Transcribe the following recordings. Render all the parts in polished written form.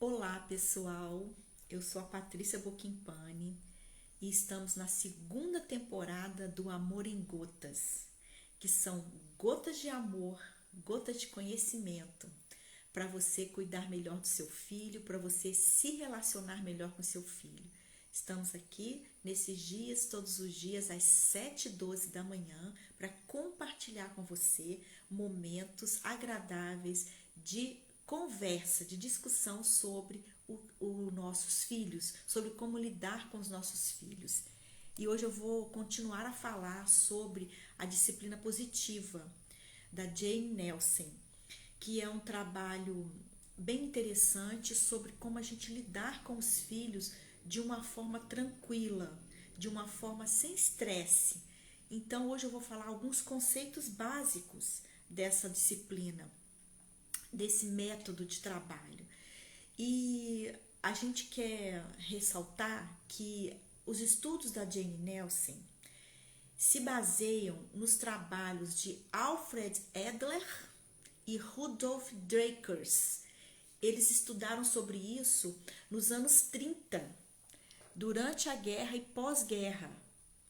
Olá, pessoal. Eu sou a Patrícia Bocchimpani e estamos na segunda temporada do Amor em Gotas, que são gotas de amor, gotas de conhecimento, para você cuidar melhor do seu filho, para você se relacionar melhor com seu filho. Estamos aqui nesses dias, todos os dias, às 7h12 da manhã, para compartilhar com você momentos agradáveis de conversa, de discussão sobre os nossos filhos, sobre como lidar com os nossos filhos. E hoje eu vou continuar a falar sobre a disciplina positiva da Jane Nelsen, que é um trabalho bem interessante sobre como a gente lidar com os filhos de uma forma tranquila, de uma forma sem estresse. Então hoje eu vou falar alguns conceitos básicos dessa disciplina, desse método de trabalho. E a gente quer ressaltar que os estudos da Jane Nelsen se baseiam nos trabalhos de Alfred Adler e Rudolf Dreikurs. Eles estudaram sobre isso nos anos 30, durante a guerra e pós-guerra.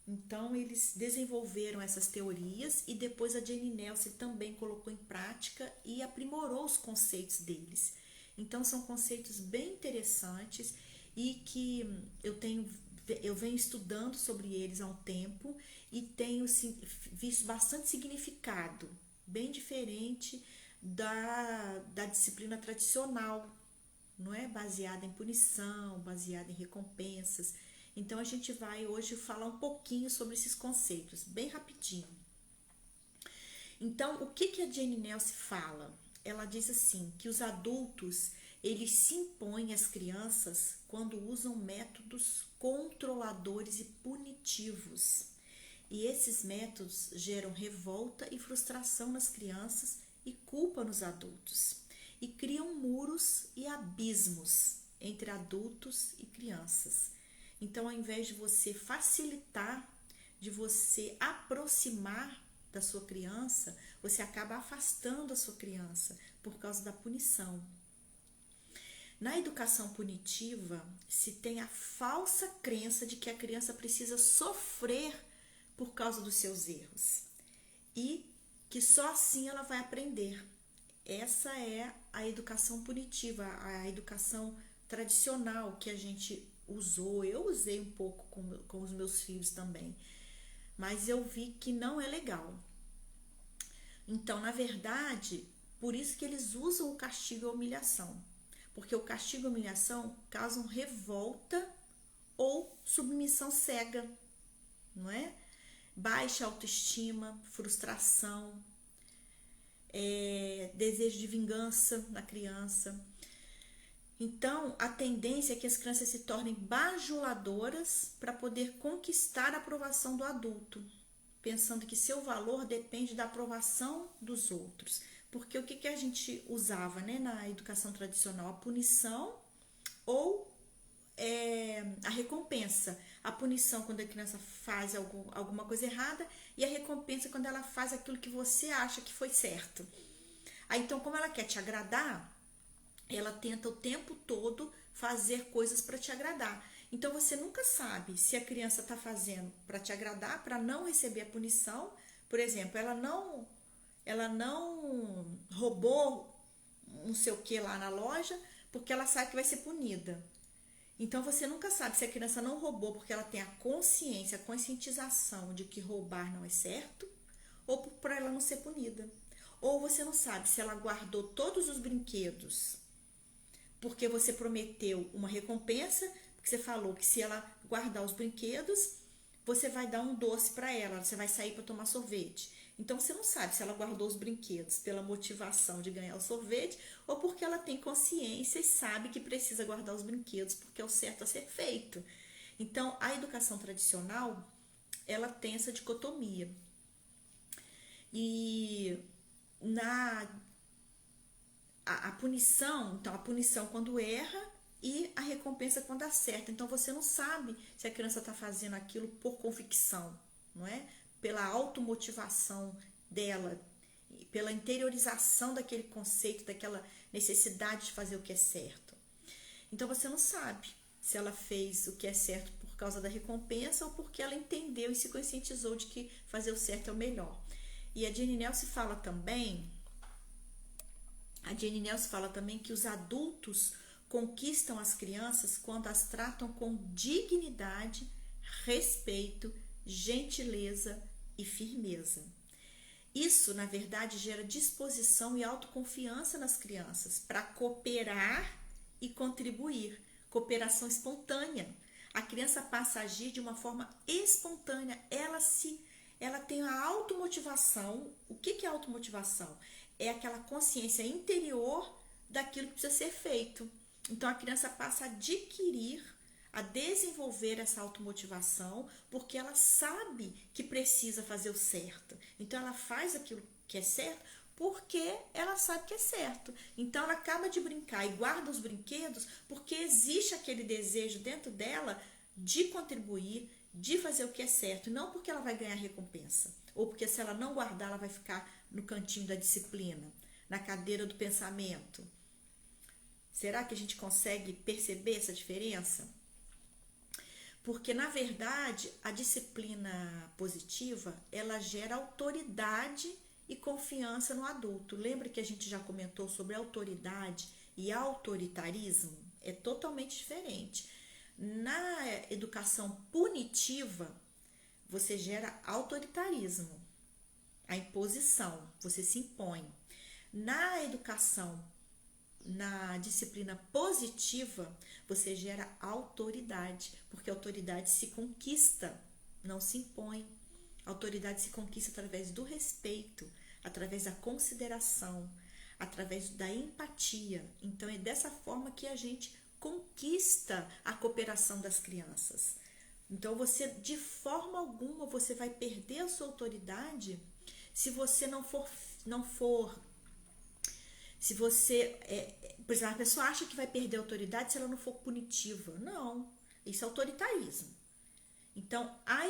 Então, eles desenvolveram essas teorias e depois a Jane Nelsen também colocou em prática e aprimorou os conceitos deles. Então, são conceitos bem interessantes e que eu venho estudando sobre eles há um tempo e tenho visto bastante significado, bem diferente da disciplina tradicional, não é? Baseada em punição, baseada em recompensas. Então a gente vai hoje falar um pouquinho sobre esses conceitos, bem rapidinho. Então, o que a Jane Nelsen fala? Ela diz assim, que os adultos, eles se impõem às crianças quando usam métodos controladores e punitivos. E esses métodos geram revolta e frustração nas crianças e culpa nos adultos. E criam muros e abismos entre adultos e crianças. Então, ao invés de você facilitar, de você aproximar da sua criança, você acaba afastando a sua criança por causa da punição. Na educação punitiva, se tem a falsa crença de que a criança precisa sofrer por causa dos seus erros e que só assim ela vai aprender. Essa é a educação punitiva, a educação tradicional que a gente usou. Eu usei um pouco com os meus filhos também, mas eu vi que não é legal. Então, na verdade, por isso que eles usam o castigo e a humilhação, porque o castigo e a humilhação causam revolta ou submissão cega, não é? Baixa autoestima, frustração, desejo de vingança na criança. Então, a tendência é que as crianças se tornem bajuladoras para poder conquistar a aprovação do adulto, pensando que seu valor depende da aprovação dos outros. Porque o que a gente usava, né, na educação tradicional? A punição ou a recompensa. A punição quando a criança faz alguma coisa errada e a recompensa quando ela faz aquilo que você acha que foi certo. Aí, então, como ela quer te agradar, ela tenta o tempo todo fazer coisas para te agradar. Então você nunca sabe se a criança está fazendo para te agradar, para não receber a punição. Por exemplo, ela não roubou não sei o que lá na loja porque ela sabe que vai ser punida. Então você nunca sabe se a criança não roubou porque ela tem a consciência, a conscientização de que roubar não é certo, ou para ela não ser punida. Ou você não sabe se ela guardou todos os brinquedos porque você prometeu uma recompensa, porque você falou que se ela guardar os brinquedos, você vai dar um doce para ela, você vai sair para tomar sorvete. Então você não sabe se ela guardou os brinquedos pela motivação de ganhar o sorvete ou porque ela tem consciência e sabe que precisa guardar os brinquedos porque é o certo a ser feito. Então a educação tradicional, ela tem essa dicotomia. E a punição, então a punição quando erra e a recompensa quando acerta. Então você não sabe se a criança está fazendo aquilo por convicção, não é? Pela automotivação dela, pela interiorização daquele conceito, daquela necessidade de fazer o que é certo. Então você não sabe se ela fez o que é certo por causa da recompensa ou porque ela entendeu e se conscientizou de que fazer o certo é o melhor. E a Jane Nelson fala também que os adultos conquistam as crianças quando as tratam com dignidade, respeito, gentileza e firmeza. Isso, na verdade, gera disposição e autoconfiança nas crianças para cooperar e contribuir. Cooperação espontânea. A criança passa a agir de uma forma espontânea. Ela tem a automotivação. O que é automotivação? É aquela consciência interior daquilo que precisa ser feito. Então, a criança passa a adquirir, a desenvolver essa automotivação, porque ela sabe que precisa fazer o certo. Então, ela faz aquilo que é certo porque ela sabe que é certo. Então, ela acaba de brincar e guarda os brinquedos porque existe aquele desejo dentro dela de contribuir, de fazer o que é certo, não porque ela vai ganhar recompensa, ou porque se ela não guardar, ela vai ficar no cantinho da disciplina, na cadeira do pensamento. Será que a gente consegue perceber essa diferença? Porque, na verdade, a disciplina positiva, ela gera autoridade e confiança no adulto. Lembra que a gente já comentou sobre autoridade e autoritarismo? É totalmente diferente. Na educação punitiva, você gera autoritarismo, a imposição, você se impõe. Na disciplina positiva, você gera autoridade, porque a autoridade se conquista, não se impõe. A autoridade se conquista através do respeito, através da consideração, através da empatia. Então, é dessa forma que a gente conquista a cooperação das crianças. Então, de forma alguma, você vai perder a sua autoridade se você se você, por exemplo, a pessoa acha que vai perder a autoridade se ela não for punitiva. Não, isso é autoritarismo. Então, a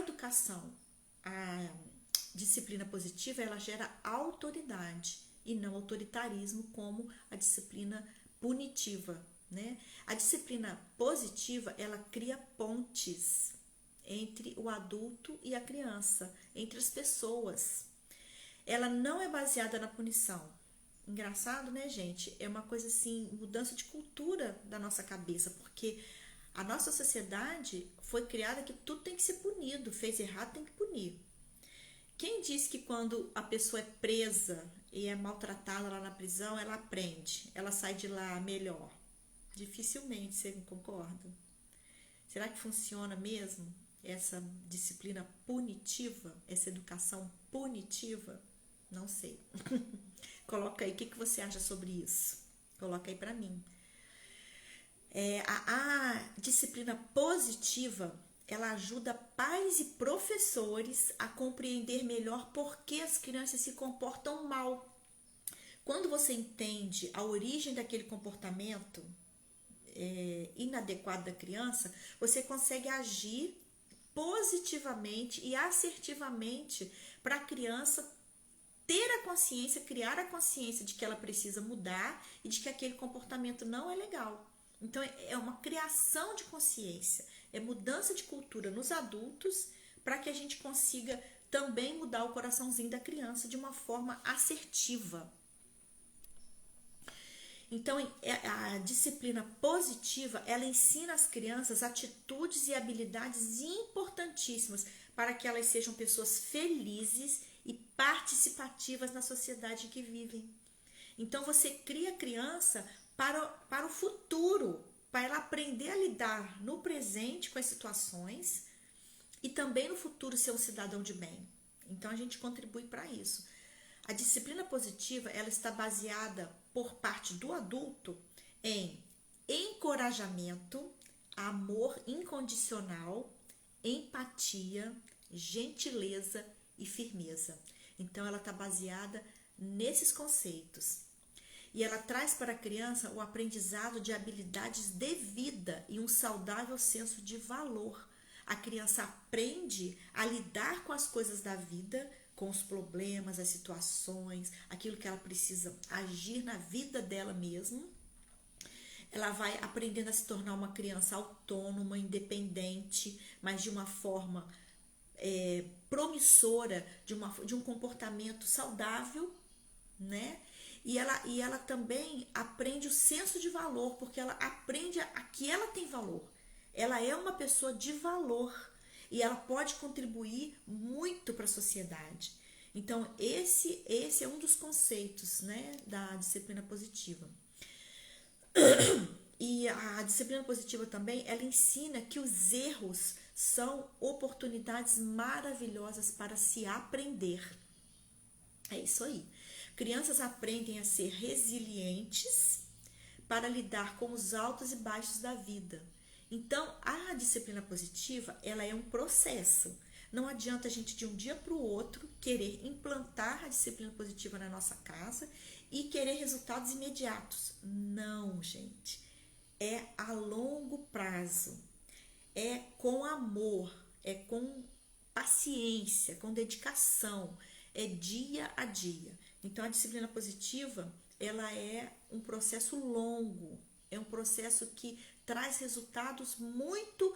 disciplina positiva, ela gera autoridade e não autoritarismo como a disciplina punitiva, né? A disciplina positiva, ela cria pontes entre o adulto e a criança, entre as pessoas. Ela não é baseada na punição. Engraçado, né, gente? É uma coisa assim, mudança de cultura da nossa cabeça, porque a nossa sociedade foi criada que tudo tem que ser punido, fez errado, tem que punir. Quem disse que quando a pessoa é presa e é maltratada lá na prisão, ela aprende, ela sai de lá melhor? Dificilmente, você concorda? Será que funciona mesmo essa disciplina punitiva, essa educação punitiva? Não sei. Coloca aí, o que você acha sobre isso? Coloca aí para mim. A disciplina positiva, ela ajuda pais e professores a compreender melhor por que as crianças se comportam mal. Quando você entende a origem daquele comportamento inadequado da criança, você consegue agir positivamente e assertivamente para a criança ter a consciência, criar a consciência de que ela precisa mudar e de que aquele comportamento não é legal. Então, é uma criação de consciência, é mudança de cultura nos adultos para que a gente consiga também mudar o coraçãozinho da criança de uma forma assertiva. Então, a disciplina positiva, ela ensina às crianças atitudes e habilidades importantíssimas para que elas sejam pessoas felizes e participativas na sociedade em que vivem. Então, você cria a criança para o futuro, para ela aprender a lidar no presente com as situações e também no futuro ser um cidadão de bem. Então, a gente contribui para isso. A disciplina positiva, ela está baseada por parte do adulto em encorajamento, amor incondicional, empatia, gentileza e firmeza. Então, ela está baseada nesses conceitos. E ela traz para a criança o aprendizado de habilidades de vida e um saudável senso de valor. A criança aprende a lidar com as coisas da vida, com os problemas, as situações, aquilo que ela precisa agir na vida dela mesma. ela vai aprendendo a se tornar uma criança autônoma, independente, mas de uma forma promissora, de um comportamento saudável, né? E ela também aprende o senso de valor, porque ela aprende que ela tem valor. Ela é uma pessoa de valor e ela pode contribuir muito para a sociedade. Então, esse é um dos conceitos, né, da disciplina positiva. E a disciplina positiva também, ela ensina que os erros são oportunidades maravilhosas para se aprender. É isso aí. Crianças aprendem a ser resilientes para lidar com os altos e baixos da vida. Então, a disciplina positiva, ela é um processo. Não adianta a gente de um dia para o outro querer implantar a disciplina positiva na nossa casa e querer resultados imediatos. Não, gente. É a longo prazo. É com amor, é com paciência, com dedicação, é dia a dia. Então, a disciplina positiva, ela é um processo longo, é um processo que traz resultados muito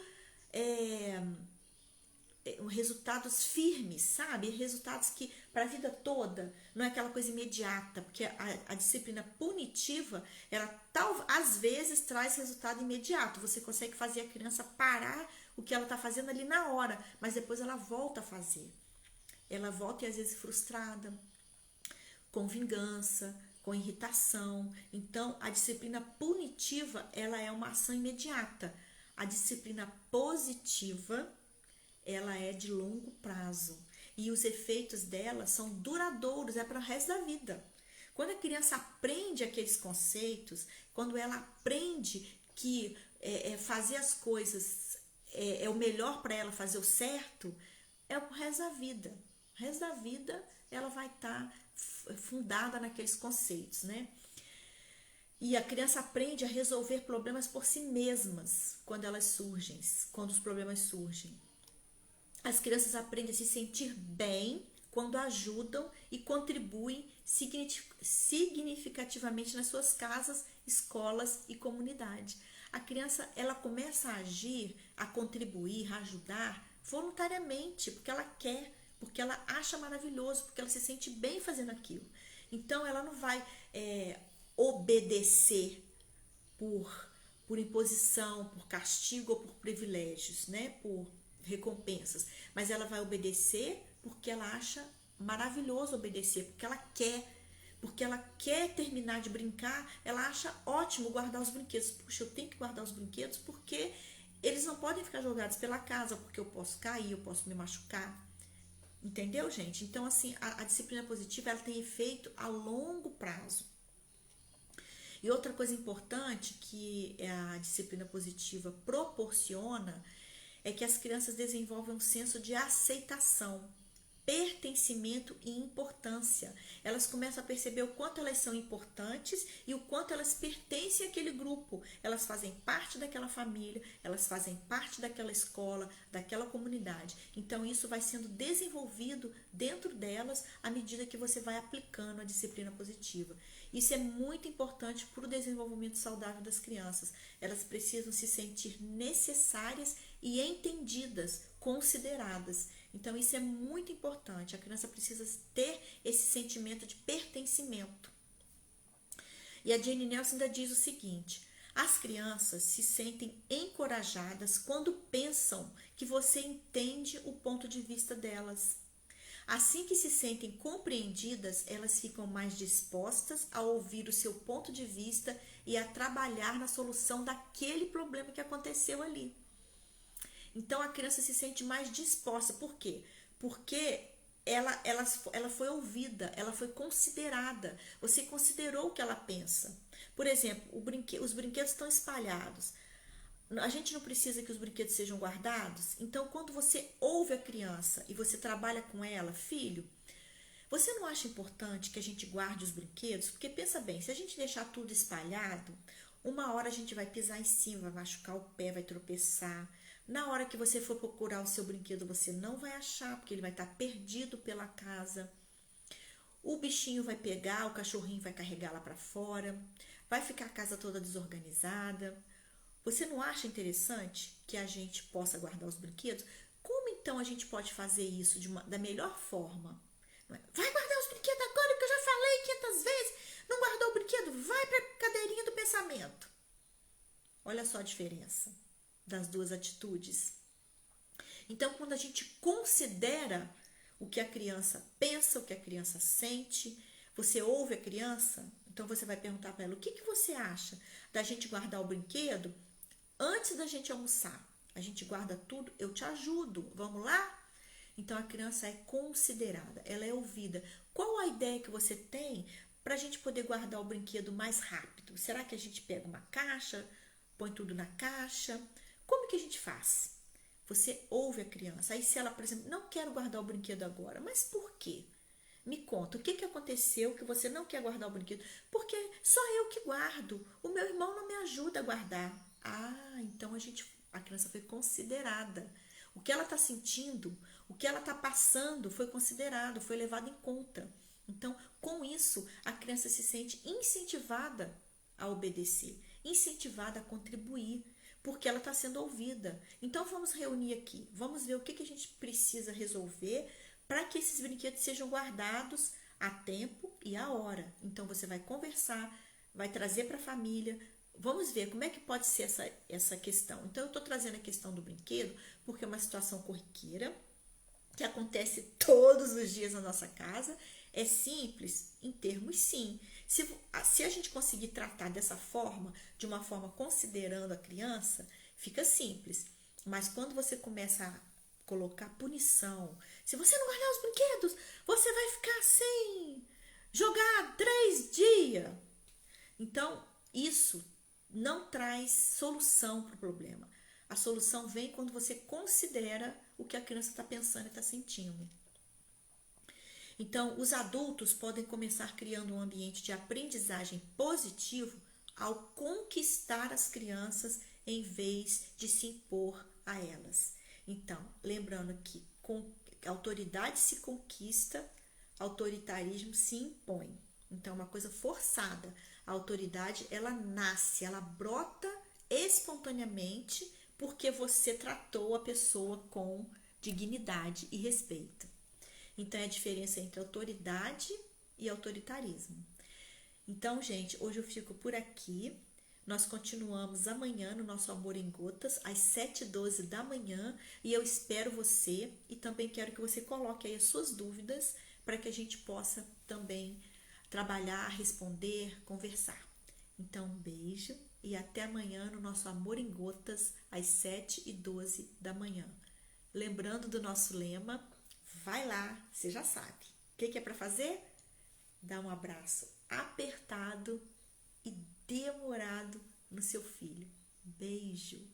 resultados firmes, sabe? Resultados que para a vida toda, não é aquela coisa imediata, porque a disciplina punitiva, ela às vezes traz resultado imediato. Você consegue fazer a criança parar o que ela está fazendo ali na hora, mas depois ela volta a fazer. Ela volta e às vezes frustrada, com vingança, com irritação. Então, a disciplina punitiva, ela é uma ação imediata. A disciplina positiva, ela é de longo prazo e os efeitos dela são duradouros, é para o resto da vida. Quando a criança aprende aqueles conceitos, quando ela aprende que fazer as coisas é o melhor para ela, fazer o certo, é o resto da vida. O resto da vida ela vai estar fundada naqueles conceitos, né? E a criança aprende a resolver problemas por si mesmas quando os problemas surgem. As crianças aprendem a se sentir bem quando ajudam e contribuem significativamente nas suas casas, escolas e comunidade. A criança, ela começa a agir, a contribuir, a ajudar voluntariamente, porque ela quer, porque ela acha maravilhoso, porque ela se sente bem fazendo aquilo. Então, ela não vai obedecer por imposição, por castigo ou por privilégios, né? Por recompensas, mas ela vai obedecer porque ela acha maravilhoso obedecer, porque ela quer terminar de brincar, ela acha ótimo guardar os brinquedos. Puxa, eu tenho que guardar os brinquedos porque eles não podem ficar jogados pela casa, porque eu posso cair, eu posso me machucar. Entendeu, gente? Então, assim, a disciplina positiva, ela tem efeito a longo prazo. E outra coisa importante que a disciplina positiva proporciona é que as crianças desenvolvem um senso de aceitação, pertencimento e importância. Elas começam a perceber o quanto elas são importantes e o quanto elas pertencem àquele grupo. Elas fazem parte daquela família, elas fazem parte daquela escola, daquela comunidade. Então, isso vai sendo desenvolvido dentro delas à medida que você vai aplicando a disciplina positiva. Isso é muito importante para o desenvolvimento saudável das crianças. Elas precisam se sentir necessárias e entendidas, consideradas. Então, isso é muito importante. A criança precisa ter esse sentimento de pertencimento. E a Jane Nelson ainda diz o seguinte: as crianças se sentem encorajadas quando pensam que você entende o ponto de vista delas. Assim que se sentem compreendidas, elas ficam mais dispostas a ouvir o seu ponto de vista e a trabalhar na solução daquele problema que aconteceu ali. Então, a criança se sente mais disposta. Por quê? Porque ela foi ouvida, ela foi considerada. Você considerou o que ela pensa. Por exemplo, os brinquedos estão espalhados. A gente não precisa que os brinquedos sejam guardados. Então, quando você ouve a criança e você trabalha com ela, filho, você não acha importante que a gente guarde os brinquedos? Porque pensa bem, se a gente deixar tudo espalhado, uma hora a gente vai pisar em cima, vai machucar o pé, vai tropeçar. Na hora que você for procurar o seu brinquedo, você não vai achar, porque ele vai estar perdido pela casa. O bichinho vai pegar, o cachorrinho vai carregar lá para fora. vai ficar a casa toda desorganizada. Você não acha interessante que a gente possa guardar os brinquedos? Como então a gente pode fazer isso da melhor forma? Vai guardar os brinquedos agora que eu já falei 500 vezes. Não guardou o brinquedo? Vai para a cadeirinha do pensamento. Olha só a diferença das duas atitudes. Então, quando a gente considera o que a criança pensa, o que a criança sente, você ouve a criança, então você vai perguntar para ela: o que você acha da gente guardar o brinquedo antes da gente almoçar? A gente guarda tudo, eu te ajudo, vamos lá? Então a criança é considerada, ela é ouvida. Qual a ideia que você tem para a gente poder guardar o brinquedo mais rápido? Será que a gente pega uma caixa, põe tudo na caixa? Como que a gente faz? Você ouve a criança. Aí se ela, por exemplo, não quero guardar o brinquedo agora, mas por quê? Me conta, o que aconteceu que você não quer guardar o brinquedo? Porque só eu que guardo, o meu irmão não me ajuda a guardar. Ah, então a criança foi considerada. O que ela está sentindo, o que ela está passando foi considerado, foi levado em conta. Então, com isso, a criança se sente incentivada a obedecer, incentivada a contribuir, porque ela está sendo ouvida. Então, vamos reunir aqui, vamos ver o que a gente precisa resolver para que esses brinquedos sejam guardados a tempo e a hora. Então, você vai conversar, vai trazer para a família. Vamos ver como é que pode ser essa questão. Então, eu estou trazendo a questão do brinquedo porque é uma situação corriqueira que acontece todos os dias na nossa casa. É simples em termos sim. Se a gente conseguir tratar dessa forma, de uma forma considerando a criança, fica simples. Mas quando você começa a colocar punição, se você não guardar os brinquedos, você vai ficar sem jogar 3 dias. Então, isso não traz solução para o problema. A solução vem quando você considera o que a criança está pensando e está sentindo. Então, os adultos podem começar criando um ambiente de aprendizagem positivo ao conquistar as crianças em vez de se impor a elas. Então, lembrando que autoridade se conquista, autoritarismo se impõe. Então, é uma coisa forçada. A autoridade, ela nasce, ela brota espontaneamente porque você tratou a pessoa com dignidade e respeito. Então, é a diferença entre autoridade e autoritarismo. Então, gente, hoje eu fico por aqui. Nós continuamos amanhã no nosso Amor em Gotas, às 7h12 da manhã. E eu espero você e também quero que você coloque aí as suas dúvidas para que a gente possa também trabalhar, responder, conversar. Então, um beijo e até amanhã no nosso Amor em Gotas, às 7h12 da manhã. Lembrando do nosso lema, vai lá, você já sabe. O que é para fazer? Dá um abraço apertado e demorado no seu filho. Beijo!